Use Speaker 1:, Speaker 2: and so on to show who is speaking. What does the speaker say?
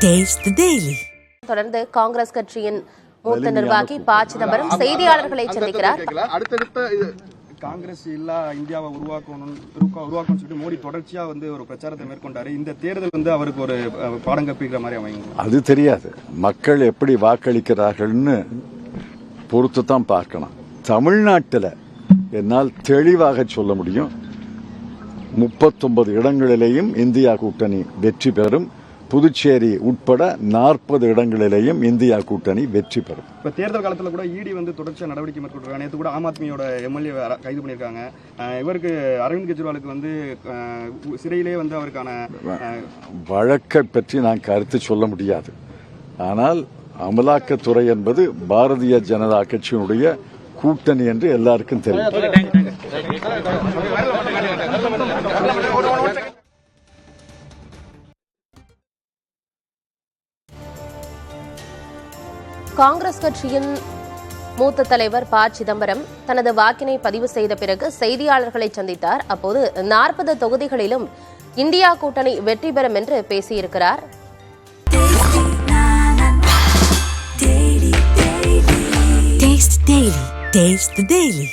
Speaker 1: Taste the Daily.
Speaker 2: தொடர்ந்து காங்கிரஸ் கட்சியின் மூத்த நிர்வாகி ப. சிதம்பரம் செய்தியாளர்களை சந்திக்கிறார்.
Speaker 3: அடுத்தடுத்த காங்கிரஸ் இல்லா இந்தியாவை உருவாக்கணும்னு சொல்லிட்டு மோடி தொடர்ச்சியா ஒரு பிரச்சாரத்தை மேற்கொண்டாரு. இந்த தேர்தல் அவருக்கு ஒரு பாடம் கற்பிக்கிற மாதிரி அமையும்.
Speaker 4: அது தெரியாது, மக்கள் எப்படி வாக்களிக்கிறார்கள்னு பொறுத்து தான் பார்க்கணும். தமிழ்நாட்டில் என்னால் தெளிவாக சொல்ல முடியும், 39 இடங்களிலேயும் இந்தியா கூட்டணி வெற்றி பெறும். புதுச்சேரி உட்பட 40 இடங்களிலேயும் இந்தியா கூட்டணி வெற்றி பெறும்.
Speaker 3: இப்ப தேர்தல் காலத்துல கூட இடி தொடர்ச்சியா நடவடிக்கை மேற்கொண்டிருக்காங்க. நேற்று கூட ஆம் ஆத்மியோட எம்எல்ஏ கைது பண்ணியிருக்காங்க. இவருக்கு அரவிந்த் கெஜ்ரிவாலுக்கு சிறையிலே அவருக்கான
Speaker 4: வழக்கை பற்றி நான் கருத்து சொல்ல முடியாது. ஆனால் அமலாக்கத்துறை என்பது பாரதிய ஜனதா கட்சியினுடைய கூட்டணி என்று எல்லாருக்கும் தெரியும்.
Speaker 2: காங்கிரஸ் கட்சியின் மூத்த தலைவர் ப. சிதம்பரம் தனது வாக்கினை பதிவு செய்த பிறகு செய்தியாளர்களை சந்தித்தார். அப்போது 40 தொகுதிகளிலும் இந்தியா கூட்டணி வெற்றி பெறும் என்று பேசியிருக்கிறார்.
Speaker 1: Taste the Daily.